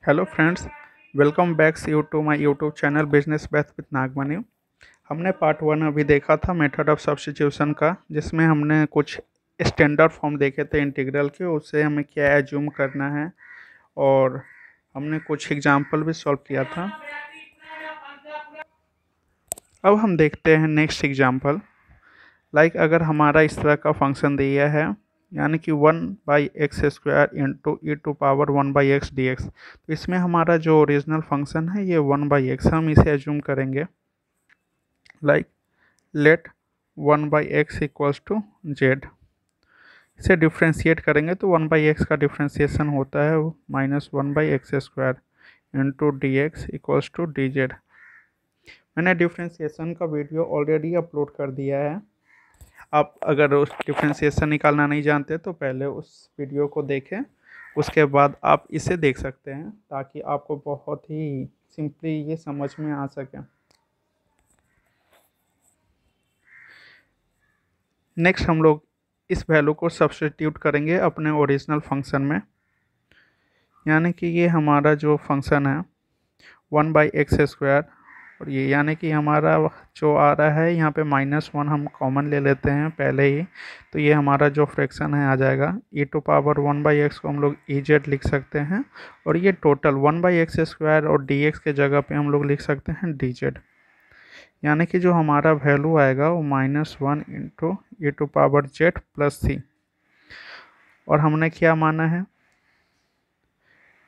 Hello friends, welcome back you to my YouTube channel business math with Nagmani. हमने part 1 अभी देखा था method of substitution का, जिसमें हमने कुछ स्टैंडर्ड फॉर्म देखे थे इंटीग्रल के। उससे हमें क्या एज्यूम करना है और हमने कुछ एग्जांपल भी सॉल्व किया था। अब हम देखते हैं नेक्स्ट एग्जांपल। अगर हमारा इस तरह का फंक्शन दिया है, यानी कि 1/x² into e to power 1/x dx। तो इसमें हमारा जो ओरिजिनल फंक्शन है ये 1/x, हम इसे एज्यूम करेंगे। Let 1/x equals to z. इसे डिफ्रेंशिएट करेंगे तो 1/x का डिफ्रेंशिएशन होता है -1/x² into d x equals to d z. मैंने डिफ्रेंशिएशन का वीडियो ऑलरेडी अपलोड कर दिया है। आप अगर उस डिफ्रेंशिएशन निकालना नहीं जानते तो पहले उस वीडियो को देखें, उसके बाद आप इसे देख सकते हैं, ताकि आपको बहुत ही सिंपली ये समझ में आ सके। नेक्स्ट हम लोग इस वैल्यू को सब्स्टिट्यूट करेंगे अपने ओरिजिनल फंक्शन में, यानी कि ये हमारा जो फंक्शन है 1/x², और ये यानी कि हमारा जो आ रहा है यहाँ पे -1 हम कॉमन ले लेते हैं पहले ही। तो ये हमारा जो फ्रैक्शन है आ जाएगा e टू पावर 1/x को हम लोग EZ लिख सकते हैं, और ये टोटल 1/x² और dx के जगह पे हम लोग लिख सकते हैं dz। यानी कि जो हमारा वैल्यू आएगा वो -1 into e to power z plus C. और हमने क्या माना है,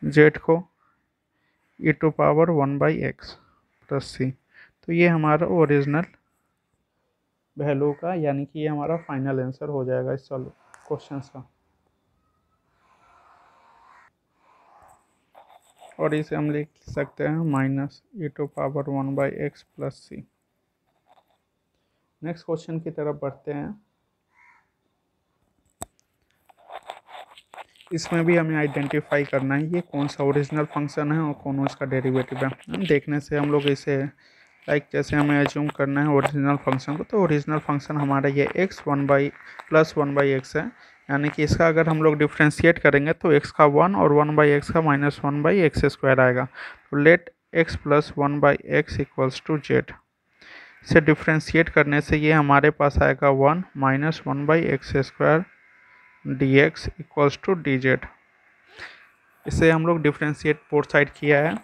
z को e to power 1/x plus C. तो ये हमारा ओरिजिनल वैल्यू का, यानी कि ये हमारा फाइनल आंसर हो जाएगा इस क्वेश्चन का। और इसे हम लिख सकते हैं -e to power 1/x plus c. Next question की तरफ बढ़ते हैं। इसमें भी हमें आइडेंटिफाई करना है ये कौन सा ओरिजिनल फंक्शन है और कौन उसका डेरिवेटिव है। हम देखने से हम लोग इसे जैसे हमें एज्यूम करना है ओरिजिनल फंक्शन को, तो ओरिजिनल फंक्शन हमारा ये x 1/+1/x है। यानी कि इसका अगर हम लोग डिफ्रेंशिएट करेंगे तो x का 1 और 1/x का -1/x² आएगा। तो let x plus 1/x equals to z. इसे डिफ्रेंशिएट करने से ये हमारे पास आएगा 1 -1/x² dx equals to d z. इसे हम लोग डिफ्रेंशिएट बोथ साइड किया है।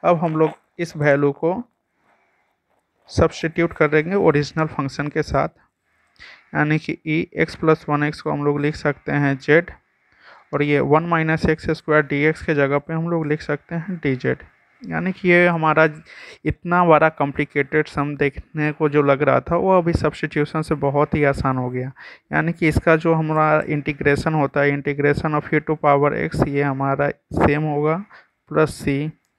अब हम लोग इस वैल्यू को सब्स्टिट्यूट करेंगे ओरिजिनल फंक्शन के साथ, यानी कि x प्लस 1x को हम लोग लिख सकते हैं z, और ये 1 -x² dx के जगह पे हम लोग लिख सकते हैं dz। यानी कि ये हमारा इतना बड़ा कॉम्प्लिकेटेड सम देखने को जो लग रहा था वो अभी सब्स्टिट्यूशन से बहुत ही आसान हो गया। यानी कि इसका जो हमारा इंटीग्रेशन होता है, integration of e to power x, ये हमारा सेम होगा प्लस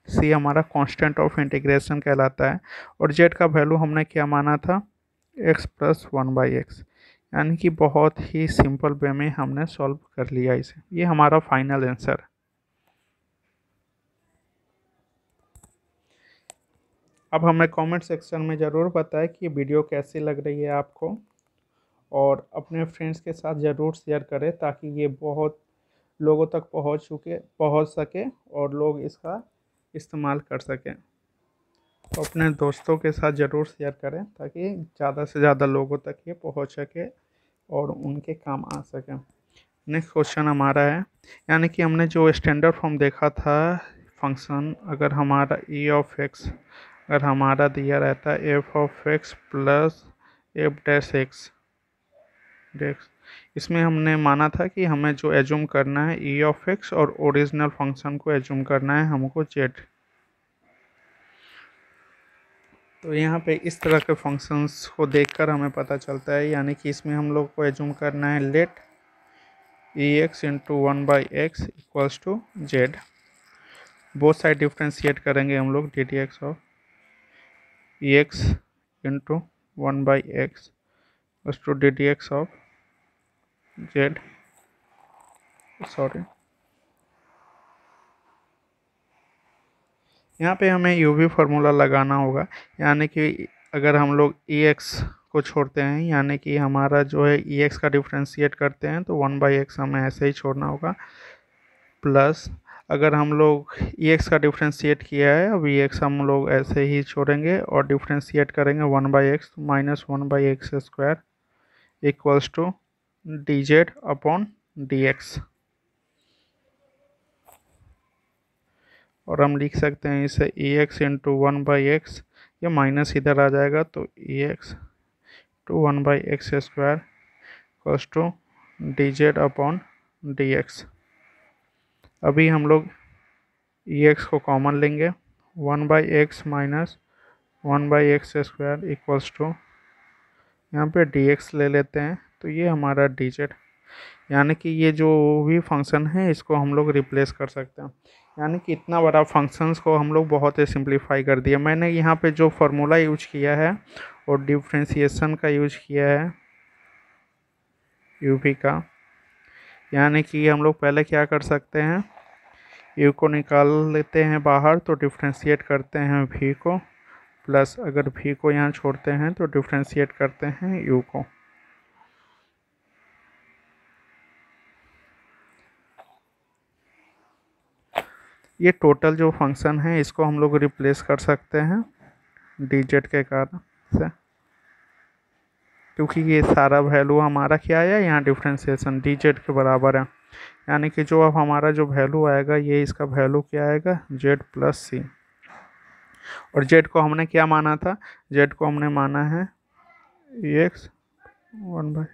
सी हमारा कांस्टेंट ऑफ इंटीग्रेशन कहलाता है। और z का वैल्यू हमने क्या माना था, x प्लस 1/x। यानी कि बहुत ही सिंपल वे में हमने सॉल्व कर लिया इसे। ये हमारा फाइनल आंसर। अब हमें कमेंट सेक्शन में ज़रूर बताएं कि वीडियो कैसी लग रही है आपको, और अपने फ्रेंड्स के साथ ज़रूर शेयर करें ताकि ये बहुत लोगों तक पहुंच सके और लोग इसका इस्तेमाल कर सकें। तो अपने दोस्तों के साथ ज़रूर शेयर करें ताकि ज़्यादा से ज़्यादा लोगों तक ये पहुंच सके और उनके काम आ सके। नेक्स्ट क्वेश्चन हमारा है, यानी कि हमने जो स्टैंडर्ड फॉर्म देखा था फंक्शन, अगर हमारा e ऑफ x अगर हमारा दिया रहता है f of x plus f'(x), इसमें हमने माना था कि हमें जो एज्यूम करना है e ऑफ x, और ओरिजिनल फंक्शन को एज्यूम करना है हमको z। तो यहाँ पे इस तरह के फंक्शंस को देखकर हमें पता चलता है, यानी कि इसमें हम लोग को एज्यूम करना है let ex into 1/x equals to z. Both side differentiate करेंगे हम लोग d d x of ex into 1/x equals to d d x of z. Sorry, यहाँ पे हमें यूवी फार्मूला लगाना होगा। यानी कि अगर हम लोग ex को छोड़ते हैं, यानी कि हमारा जो है ex का डिफ्रेंशिएट करते हैं, तो 1/x हमें ऐसे ही छोड़ना होगा, प्लस अगर हम लोग ई एक्स का डिफ्रेंशिएट किया है, अब ई एक्स हम लोग ऐसे ही छोड़ेंगे और डिफ्रेंशिएट करेंगे 1/x, तो -1/x² equals to dz upon dx। और हम लिख सकते हैं इसे ई एक्स इंटू 1/x, ये माइनस इधर आ जाएगा, तो e x to 1/x² equals to dz upon dx। अभी हम लोग ई एक्स को कॉमन लेंगे, 1/x minus 1/x² equals to, यहाँ पे dx ले लेते हैं, तो ये हमारा dz, यानी कि ये जो भी फंक्शन है इसको हम लोग रिप्लेस कर सकते हैं। यानी कि इतना बड़ा फंक्शंस को हम लोग बहुत ही सिंप्लीफाई कर दिया। मैंने यहाँ पे जो फार्मूला यूज किया है और डिफ्रेंशिएशन का यूज किया है यूवी का, यानी कि हम लोग पहले क्या कर सकते हैं, यू को निकाल लेते हैं बाहर, तो डिफ्रेंशिएट करते हैं वी को, प्लस अगर वी को यहाँ छोड़ते हैं तो डिफ्रेंशिएट करते हैं यू को। ये टोटल जो फंक्शन है इसको हम लोग रिप्लेस कर सकते हैं dz के कारण से, क्योंकि ये सारा वैल्यू हमारा क्या है, यहाँ डिफ्रेंशिएशन dz के बराबर है। यानी कि जो अब हमारा जो वैल्यू आएगा, ये इसका वैल्यू क्या आएगा, z प्लस सी। और z को हमने क्या माना था, z को हमने माना है एक्स 1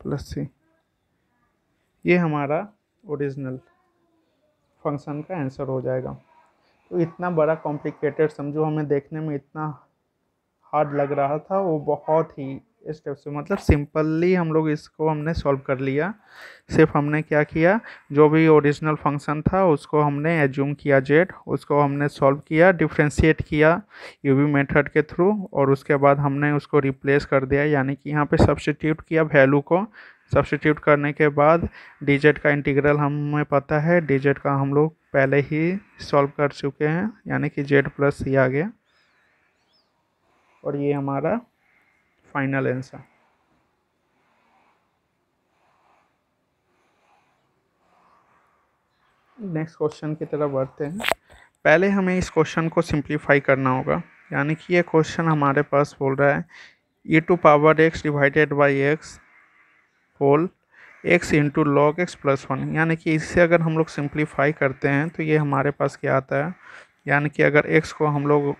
प्लस सी। ये हमारा ओरिजिनल फंक्शन का आंसर हो जाएगा। तो इतना बड़ा कॉम्प्लिकेटेड, समझो हमें देखने में इतना हार्ड लग रहा था, वो बहुत ही स्टेप से, मतलब सिंपली हम लोग इसको हमने सॉल्व कर लिया। सिर्फ हमने क्या किया, जो भी ओरिजिनल फंक्शन था उसको हमने एज्यूम किया z, उसको हमने सॉल्व किया, डिफ्रेंशिएट किया यूवी मेथड के थ्रू, और उसके बाद हमने उसको रिप्लेस कर दिया, यानी कि यहाँ पे सब्स्टिट्यूट किया वैल्यू को। सब्स्टिट्यूट करने के बाद dz का इंटीग्रल हमें पता है, dz का हम लोग पहले ही सॉल्व कर चुके हैं, यानी कि z प्लस सी आ गया, और ये हमारा फाइनल आंसर। नेक्स्ट क्वेश्चन की तरफ बढ़ते हैं। पहले हमें इस क्वेश्चन को सिंप्लीफाई करना होगा, यानी कि ये क्वेश्चन हमारे पास बोल रहा है e⁻x divided by x whole x into log x plus 1, यानी कि इससे अगर हम लोग सिंप्लीफाई करते हैं तो ये हमारे पास क्या आता है, यानी कि अगर x को हम लोग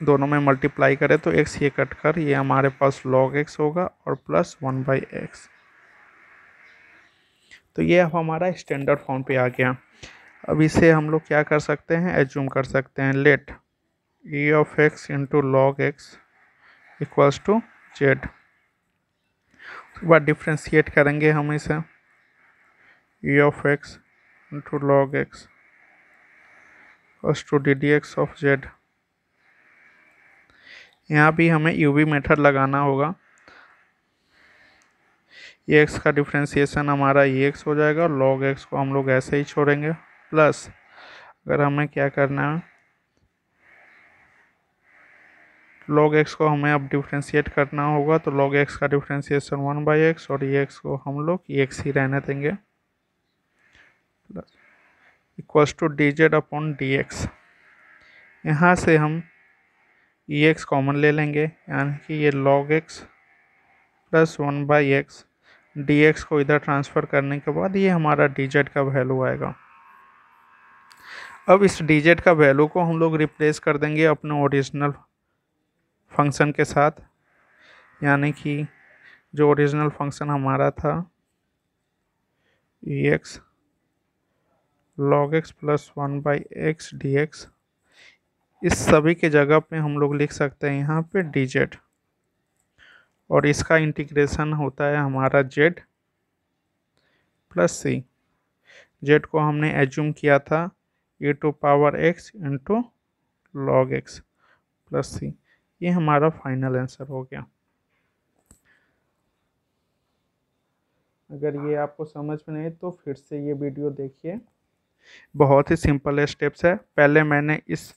दोनों में मल्टीप्लाई करें तो x ये कट कर ये हमारे पास log x होगा और प्लस 1/x। तो ये अब हमारा स्टैंडर्ड फॉर्म पे आ गया। अब इसे हम लोग क्या कर सकते हैं, एज्यूम कर सकते हैं, let e of x into log x equals to z. उसके बाद डिफ्रेंशिएट करेंगे हम इसे, e of x into log x equals to ddx of z। यहाँ भी हमें यूवी मेथड लगाना होगा। ये x का डिफ्रेंशिएशन हमारा x हो जाएगा, और log x को हम लोग ऐसे ही छोड़ेंगे, प्लस अगर हमें क्या करना है, log x को हमें अब डिफ्रेंशिएट करना होगा, तो log x का डिफ्रेंशिएशन 1/x, और ये x को हम लोग x ही रहने देंगे, plus equals to dz upon dx। यहाँ से हम ex कॉमन ले लेंगे, यानी कि ये log x plus 1/x, dx को इधर ट्रांसफ़र करने के बाद ये हमारा dz का वैल्यू आएगा। अब इस dz का वैल्यू को हम लोग रिप्लेस कर देंगे अपने ओरिजिनल फंक्शन के साथ, यानी कि जो ओरिजिनल फंक्शन हमारा था ex log x plus 1/x dx, इस सभी के जगह पे हम लोग लिख सकते हैं यहाँ पे dz, और इसका इंटीग्रेशन होता है हमारा z प्लस सी। z को हमने एज्यूम किया था e⁻x into log x plus C. ये हमारा फाइनल आंसर हो गया। अगर ये आपको समझ में नहीं तो फिर से ये वीडियो देखिए, बहुत ही सिंपल स्टेप्स है। पहले मैंने इस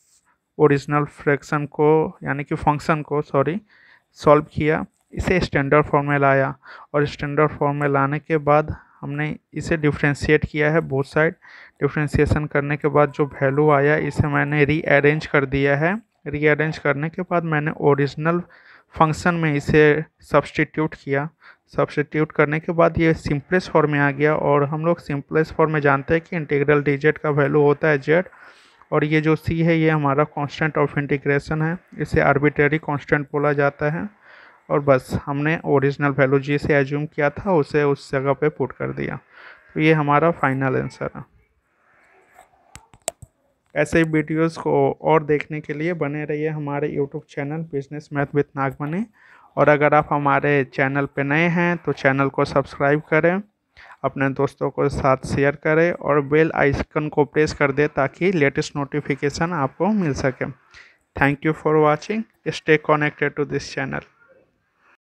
ओरिजिनल फ्रैक्शन को, यानी कि फंक्शन को सॉल्व किया, इसे स्टैंडर्ड फॉर्म में लाया, और स्टैंडर्ड फॉर्म में लाने के बाद हमने इसे डिफ्रेंशिएट किया है बोथ साइड। डिफ्रेंशिएशन करने के बाद जो वैल्यू आया इसे मैंने रीअरेंज कर दिया है। रीअरेंज करने के बाद मैंने ओरिजिनल फंक्शन में इसे सब्सटीट्यूट किया। सब्सटीट्यूट करने के बाद ये सिंपलेस्ट फॉर्म में आ गया, और हम लोग सिंपलेस्ट फॉर्म में जानते हैं कि इंटीग्रल डी जेड का वैल्यू होता है जेड, और ये जो सी है ये हमारा कांस्टेंट ऑफ इंटीग्रेशन है, इसे आर्बिट्रेरी कांस्टेंट बोला जाता है। और बस हमने ओरिजिनल वैल्यू जिसे एज्यूम किया था उसे उस जगह पे पुट कर दिया। तो ये हमारा फाइनल आंसर है। ऐसे ही वीडियोस को और देखने के लिए बने रहिए हमारे YouTube channel business math with Nagmani. और अगर आप हमारे चैनल पे नए हैं तो चैनल को सब्सक्राइब करें, अपने दोस्तों के साथ शेयर करें और बेल आइकन को प्रेस कर दें ताकि लेटेस्ट नोटिफिकेशन आपको मिल सके। Thank you for watching. Stay connected to this channel.